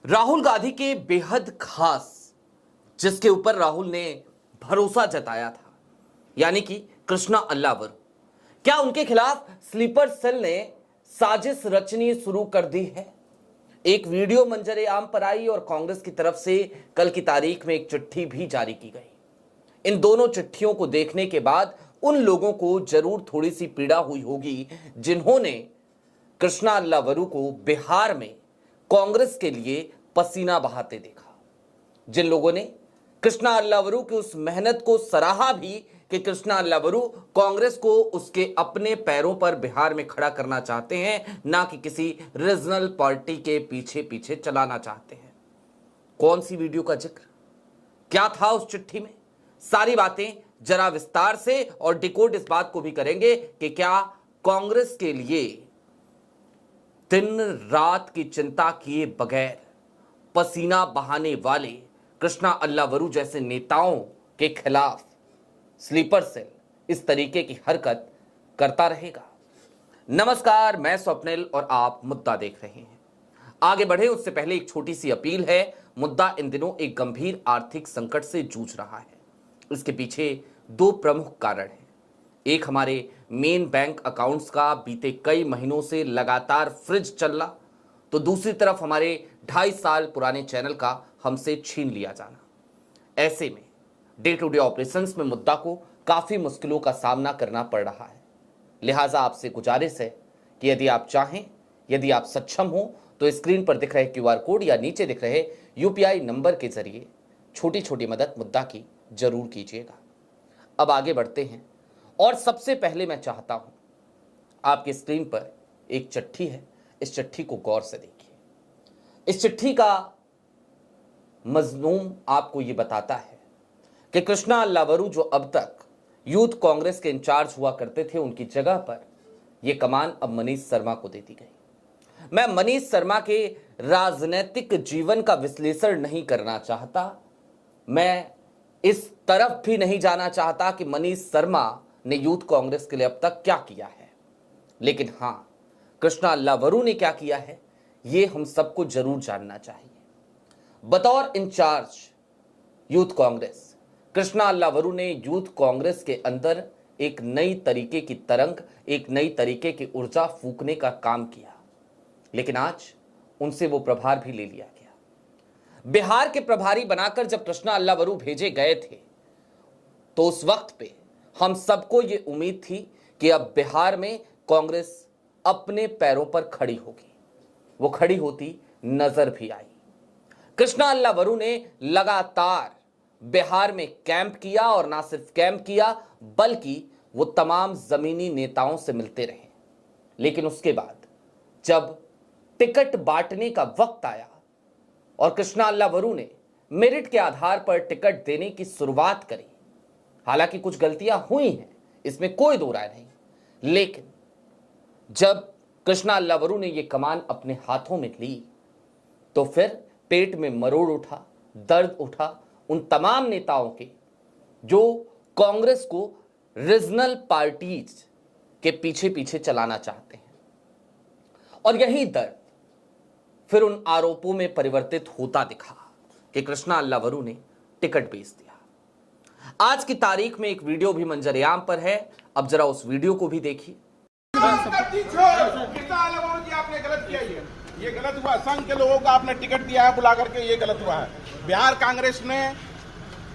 राहुल गांधी के बेहद खास, जिसके ऊपर राहुल ने भरोसा जताया था, यानी कि कृष्णा अल्लावरू, क्या उनके खिलाफ स्लीपर सेल ने साजिश रचनी शुरू कर दी है? एक वीडियो मंजरे आम पर आई और कांग्रेस की तरफ से कल की तारीख में एक चिट्ठी भी जारी की गई। इन दोनों चिट्ठियों को देखने के बाद उन लोगों को जरूर थोड़ी सी पीड़ा हुई होगी जिन्होंने कृष्णा अल्लावरू को बिहार में कांग्रेस के लिए पसीना बहाते देखा, जिन लोगों ने कृष्णा अल्लावरू की उस मेहनत को सराहा भी कि कृष्णा अल्लावरू कांग्रेस को उसके अपने पैरों पर बिहार में खड़ा करना चाहते हैं, ना कि किसी रीजनल पार्टी के पीछे पीछे चलाना चाहते हैं। कौन सी वीडियो का जिक्र, क्या था उस चिट्ठी में, सारी बातें जरा विस्तार से और डिकोड इस बात को भी करेंगे कि क्या कांग्रेस के लिए दिन रात की चिंता किए बगैर पसीना बहाने वाले कृष्णा अल्लावरू जैसे नेताओं के खिलाफ स्लीपर सेल इस तरीके की हरकत करता रहेगा। नमस्कार, मैं स्वप्निल और आप मुद्दा देख रहे हैं। आगे बढ़े उससे पहले एक छोटी सी अपील है। मुद्दा इन दिनों एक गंभीर आर्थिक संकट से जूझ रहा है। इसके पीछे दो प्रमुख कारण हैं। एक, हमारे मेन बैंक अकाउंट्स का बीते कई महीनों से लगातार फ्रिज चलना, तो दूसरी तरफ हमारे 2.5 साल पुराने चैनल का हमसे छीन लिया जाना। ऐसे में डे टू डे ऑपरेशंस में मुद्दा को काफी मुश्किलों का सामना करना पड़ रहा है। लिहाजा आपसे गुजारिश है कि यदि आप चाहें, यदि आप सक्षम हो, तो स्क्रीन पर दिख रहे क्यूआर कोड या नीचे दिख रहे यूपीआई नंबर के जरिए छोटी छोटी मदद मुद्दा की जरूर कीजिएगा। अब आगे बढ़ते हैं और सबसे पहले मैं चाहता हूं, आपकी स्क्रीन पर एक चिट्ठी है, इस चिट्ठी को गौर से देखिए। इस चिट्ठी का मजमून आपको यह बताता है कि कृष्णा अल्लावरू जो अब तक यूथ कांग्रेस के इंचार्ज हुआ करते थे, उनकी जगह पर यह कमान अब मनीष शर्मा को दे दी गई। मैं मनीष शर्मा के राजनीतिक जीवन का विश्लेषण नहीं करना चाहता, मैं इस तरफ भी नहीं जाना चाहता कि मनीष शर्मा ने यूथ कांग्रेस के लिए अब तक क्या किया है, लेकिन हां, कृष्णा अल्लावरू ने क्या किया है यह हम सबको जरूर जानना चाहिए। बतौर इंचार्ज यूथ कांग्रेस, कृष्णा अल्लावरू ने यूथ कांग्रेस के अंदर एक नई तरीके की तरंग, एक नई तरीके की ऊर्जा फूंकने का काम किया, लेकिन आज उनसे वो प्रभार भी ले लिया गया। बिहार के प्रभारी बनाकर जब कृष्णा अल्लावरू भेजे गए थे, तो उस वक्त पे हम सबको ये उम्मीद थी कि अब बिहार में कांग्रेस अपने पैरों पर खड़ी होगी। वो खड़ी होती नजर भी आई। कृष्णा अल्लावरू ने लगातार बिहार में कैंप किया और ना सिर्फ कैंप किया, बल्कि वो तमाम जमीनी नेताओं से मिलते रहे। लेकिन उसके बाद जब टिकट बांटने का वक्त आया और कृष्णा अल्लावरू ने मेरिट के आधार पर टिकट देने की शुरुआत करी, हालांकि कुछ गलतियां हुई हैं, इसमें कोई दो राय नहीं, लेकिन जब कृष्णा अल्लावरू ने यह कमान अपने हाथों में ली, तो फिर पेट में मरोड़ उठा, दर्द उठा उन तमाम नेताओं के जो कांग्रेस को रीजनल पार्टीज के पीछे पीछे चलाना चाहते हैं। और यही दर्द फिर उन आरोपों में परिवर्तित होता दिखा कि कृष्णा अल्लावरू ने टिकट बेच दिया। आज की तारीख में एक वीडियो भी मंजरेआम पर है, अब जरा उस वीडियो को भी देखिए। आपने गलत किया, ये गलत हुआ। संघ के लोगों को आपने टिकट दिया है बुला करके, ये गलत हुआ है। बिहार कांग्रेस ने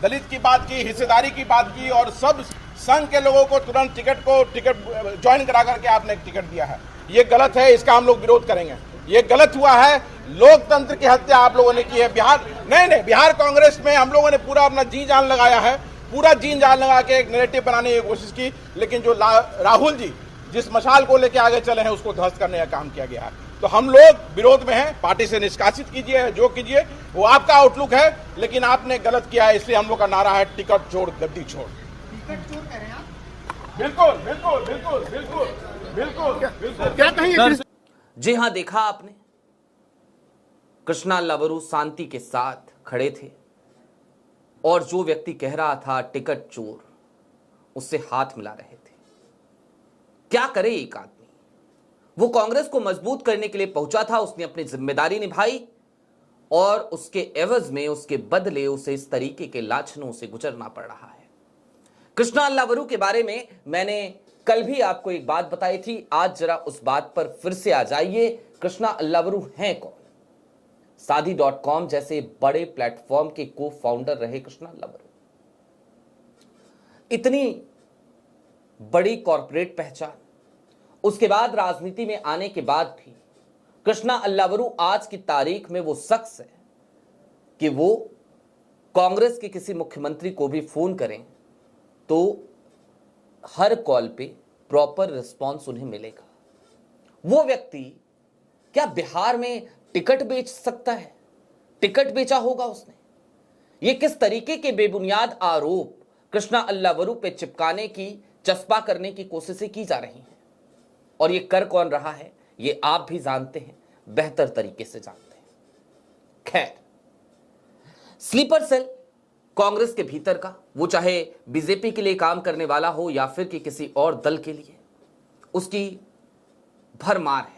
दलित की बात की, हिस्सेदारी की बात की और सब संघ के लोगों को तुरंत टिकट ज्वाइन करा करके आपने टिकट दिया है। ये गलत है, इसका हम लोग विरोध करेंगे। ये गलत हुआ है, लोकतंत्र की हत्या आप लोगों ने की है। बिहार कांग्रेस में हम लोगों ने पूरा अपना जी जान लगाया है, पूरा जी जान लगा के एक नैरेटिव बनाने की कोशिश की, लेकिन जो राहुल जी जिस मशाल को लेके आगे चले हैं उसको ध्वस्त करने का काम किया गया है। तो हम लोग विरोध में हैं। पार्टी से निष्कासित कीजिए, जो कीजिए वो आपका आउटलुक है, लेकिन आपने गलत किया है, इसलिए हम लोग का नारा है टिकट छोड़ गद्दी छोड़। टिकट छोड़ कह रहे हैं आप? बिल्कुल बिल्कुल बिल्कुल बिल्कुल बिल्कुल बिल्कुल। क्या कहेंगे? जी हां, देखा आपने, कृष्णा अल्लावरू शांति के साथ खड़े थे और जो व्यक्ति कह रहा था टिकट चोर, उससे हाथ मिला रहे थे। क्या करे एक आदमी, वो कांग्रेस को मजबूत करने के लिए पहुंचा था, उसने अपनी जिम्मेदारी निभाई और उसके एवज में, उसके बदले उसे इस तरीके के लाछनों से गुजरना पड़ रहा है। कृष्णा अल्लावरू के बारे में मैंने कल भी आपको एक बात बताई थी, आज जरा उस बात पर फिर से आ जाइए। कृष्णा अल्लावरू हैं कौन? शादी.com जैसे बड़े प्लेटफॉर्म के को फाउंडर रहे कृष्णा अल्लावरू। इतनी बड़ी कॉरपोरेट पहचान, उसके बाद राजनीति में आने के बाद भी कृष्णा अल्लावरू आज की तारीख में वो शख्स है कि वो कांग्रेस के किसी मुख्यमंत्री को भी फोन करें तो हर कॉल पे प्रॉपर रिस्पांस उन्हें मिलेगा। वो व्यक्ति क्या बिहार में टिकट बेच सकता है? टिकट बेचा होगा उसने? ये किस तरीके के बेबुनियाद आरोप कृष्णा अल्लावरू पे चिपकाने की, चस्पा करने की कोशिशें की जा रही हैं, और ये कर कौन रहा है ये आप भी जानते हैं, बेहतर तरीके से जानते हैं। खैर, स्लीपर सेल कांग्रेस के भीतर का, वो चाहे बीजेपी के लिए काम करने वाला हो या फिर कि किसी और दल के लिए, उसकी भरमार है।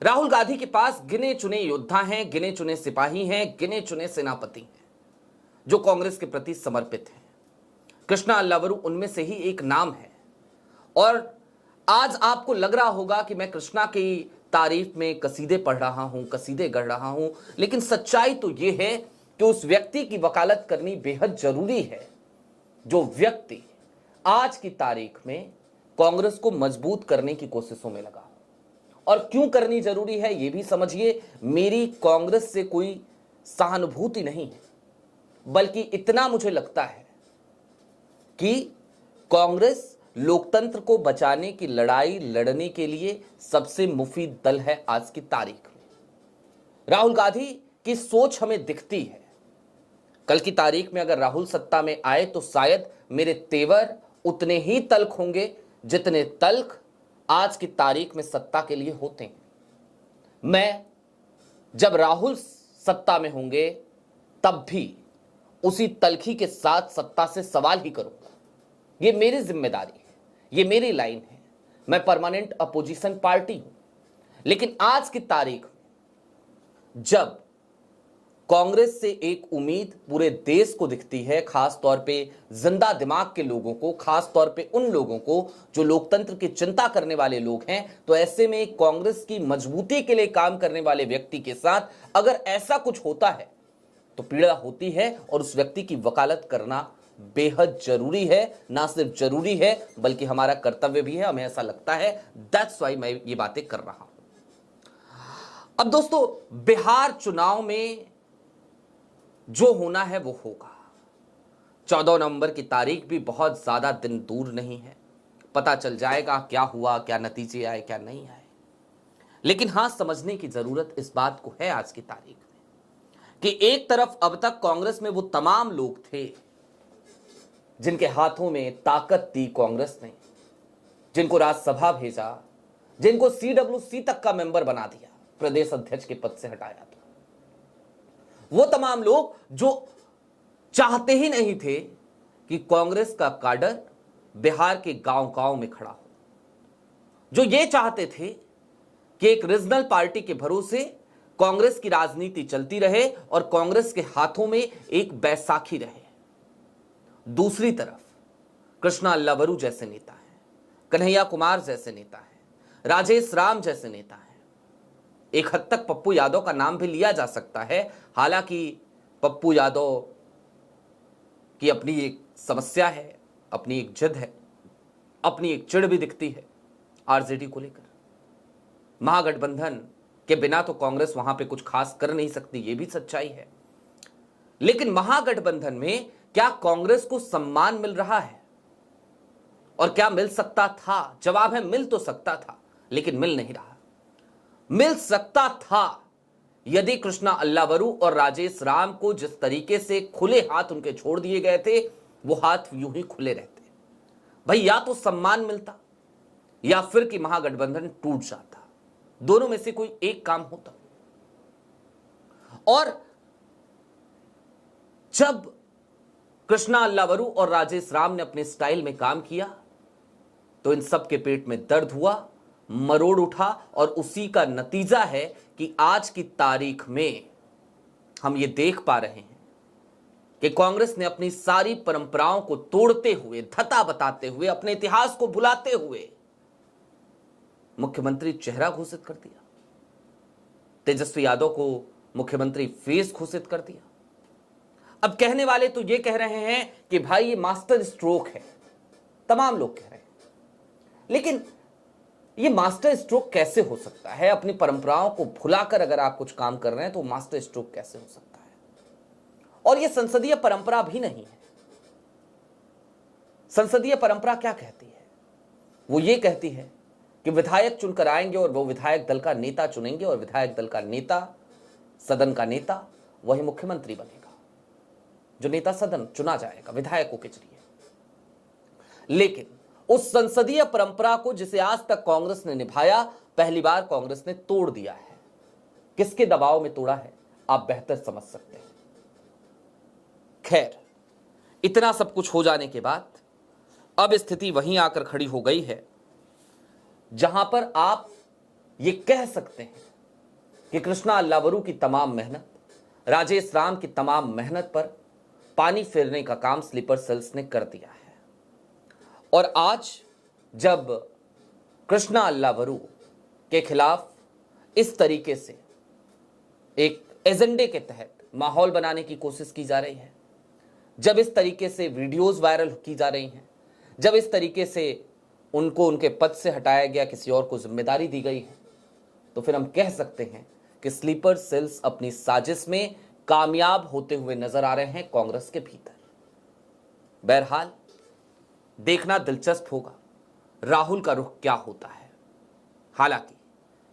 राहुल गांधी के पास गिने चुने योद्धा हैं, गिने चुने सिपाही हैं, गिने चुने सेनापति हैं जो कांग्रेस के प्रति समर्पित हैं। कृष्णा अल्लावरू उनमें से ही एक नाम है। और आज आपको लग रहा होगा कि मैं कृष्णा की तारीफ में कसीदे पढ़ रहा हूं, कसीदे गढ़ रहा हूं, लेकिन सच्चाई तो यह है कि उस व्यक्ति की वकालत करनी बेहद जरूरी है जो व्यक्ति आज की तारीख में कांग्रेस को मजबूत करने की कोशिशों में लगा। और क्यों करनी जरूरी है यह भी समझिए। मेरी कांग्रेस से कोई सहानुभूति नहीं है, बल्कि इतना मुझे लगता है कि कांग्रेस लोकतंत्र को बचाने की लड़ाई लड़ने के लिए सबसे मुफीद दल है आज की तारीख में। राहुल गांधी की सोच हमें दिखती है। कल की तारीख में अगर राहुल सत्ता में आए तो शायद मेरे तेवर उतने ही तल्ख होंगे जितने तल्ख आज की तारीख में सत्ता के लिए होते हैं। मैं जब राहुल सत्ता में होंगे तब भी उसी तलखी के साथ सत्ता से सवाल ही करूंगा। ये मेरी जिम्मेदारी है, ये मेरी लाइन है। मैं परमानेंट अपोजिशन पार्टी हूं। लेकिन आज की तारीख में जब कांग्रेस से एक उम्मीद पूरे देश को दिखती है, खास तौर पे जिंदा दिमाग के लोगों को, खास तौर पे उन लोगों को जो लोकतंत्र की चिंता करने वाले लोग हैं, तो ऐसे में कांग्रेस की मजबूती के लिए काम करने वाले व्यक्ति के साथ अगर ऐसा कुछ होता है तो पीड़ा होती है, और उस व्यक्ति की वकालत करना बेहद जरूरी है। ना सिर्फ जरूरी है बल्कि हमारा कर्तव्य भी है, हमें ऐसा लगता है। दैट्स वाई मैं ये बातें कर रहा हूं। अब दोस्तों, बिहार चुनाव में जो होना है वो होगा। 14 नवंबर की तारीख भी बहुत ज्यादा दिन दूर नहीं है। पता चल जाएगा क्या हुआ, क्या नतीजे आए, क्या नहीं आए। लेकिन हां, समझने की जरूरत इस बात को है आज की तारीख में कि एक तरफ अब तक कांग्रेस में वो तमाम लोग थे जिनके हाथों में ताकत दी कांग्रेस ने, जिनको राज्यसभा भेजा, जिनको CWC तक का मेंबर बना दिया, प्रदेश अध्यक्ष के पद से हटाया था। वो तमाम लोग जो चाहते ही नहीं थे कि कांग्रेस का काडर बिहार के गांव-गांव में खड़ा हो, जो ये चाहते थे कि एक रीजनल पार्टी के भरोसे कांग्रेस की राजनीति चलती रहे और कांग्रेस के हाथों में एक बैसाखी रहे। दूसरी तरफ कृष्णा अल्लावरू जैसे नेता हैं, कन्हैया कुमार जैसे नेता हैं, राजेश राम जैसे नेता हैं। एक हद तक पप्पू यादव का नाम भी लिया जा सकता है, हालांकि पप्पू यादव की अपनी एक समस्या है, अपनी एक जिद है, अपनी एक चिढ़ भी दिखती है आरजेडी को लेकर। महागठबंधन के बिना तो कांग्रेस वहां पे कुछ खास कर नहीं सकती, ये भी सच्चाई है। लेकिन महागठबंधन में क्या कांग्रेस को सम्मान मिल रहा है? और क्या मिल सकता था? जवाब है, मिल तो सकता था, लेकिन मिल नहीं रहा। मिल सकता था यदि कृष्णा अल्लावरू और राजेश राम को जिस तरीके से खुले हाथ उनके छोड़ दिए गए थे, वो हाथ यूं ही खुले रहते। भाई, या तो सम्मान मिलता या फिर कि महागठबंधन टूट जाता। दोनों में से कोई एक काम होता। और जब कृष्णा अल्लावरू और राजेश राम ने अपने स्टाइल में काम किया तो इन सब के पेट में दर्द हुआ, मरोड़ उठा, और उसी का नतीजा है कि आज की तारीख में हम ये देख पा रहे हैं कि कांग्रेस ने अपनी सारी परंपराओं को तोड़ते हुए, धता बताते हुए, अपने इतिहास को भुलाते हुए मुख्यमंत्री चेहरा घोषित कर दिया। तेजस्वी यादव को मुख्यमंत्री फेस घोषित कर दिया। अब कहने वाले तो ये कह रहे हैं कि भाई ये मास्टर स्ट्रोक है, तमाम लोग कह रहे हैं, लेकिन ये मास्टर स्ट्रोक कैसे हो सकता है? अपनी परंपराओं को भुलाकर अगर आप कुछ काम कर रहे हैं तो मास्टर स्ट्रोक कैसे हो सकता है? और ये संसदीय परंपरा भी नहीं है। संसदीय परंपरा क्या कहती है? वो ये कहती है कि विधायक चुनकर आएंगे और वो विधायक दल का नेता चुनेंगे और विधायक दल का नेता, सदन का नेता, वही मुख्यमंत्री बनेगा। जो नेता सदन चुना जाएगा विधायकों के जरिए। लेकिन उस संसदीय परंपरा को जिसे आज तक कांग्रेस ने निभाया, पहली बार कांग्रेस ने तोड़ दिया है। किसके दबाव में तोड़ा है आप बेहतर समझ सकते हैं। खैर, इतना सब कुछ हो जाने के बाद अब स्थिति वहीं आकर खड़ी हो गई है जहां पर आप ये कह सकते हैं कि कृष्णा अल्लावरू की तमाम मेहनत, राजेश राम की तमाम मेहनत पर पानी फेरने का काम स्लीपर सेल्स ने कर दिया है। और आज जब कृष्णा अल्लावरू के खिलाफ इस तरीके से एक एजेंडे के तहत माहौल बनाने की कोशिश की जा रही है, जब इस तरीके से वीडियोस वायरल की जा रही हैं, जब इस तरीके से उनको उनके पद से हटाया गया, किसी और को जिम्मेदारी दी गई है, तो फिर हम कह सकते हैं कि स्लीपर सेल्स अपनी साजिश में कामयाब होते हुए नजर आ रहे हैं कांग्रेस के भीतर। बहरहाल देखना दिलचस्प होगा राहुल का रुख क्या होता है। हालांकि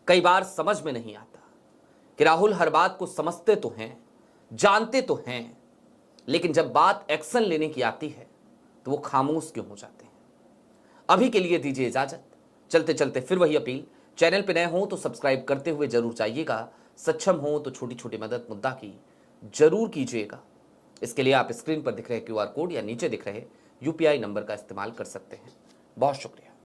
कई बार समझ में नहीं आता कि राहुल हर बात को समझते तो हैं, जानते तो हैं, लेकिन जब बात एक्शन लेने की आती है तो वो खामोश क्यों हो जाते हैं। अभी के लिए दीजिए इजाजत। चलते चलते फिर वही अपील, चैनल पे नए हो तो सब्सक्राइब करते हुए जरूर जाइएगा, सक्षम हो तो छोटी छोटी मदद मुद्दा की जरूर कीजिएगा। इसके लिए आप स्क्रीन पर दिख रहे QR कोड या नीचे दिख रहे UPI नंबर का इस्तेमाल कर सकते हैं। बहुत शुक्रिया।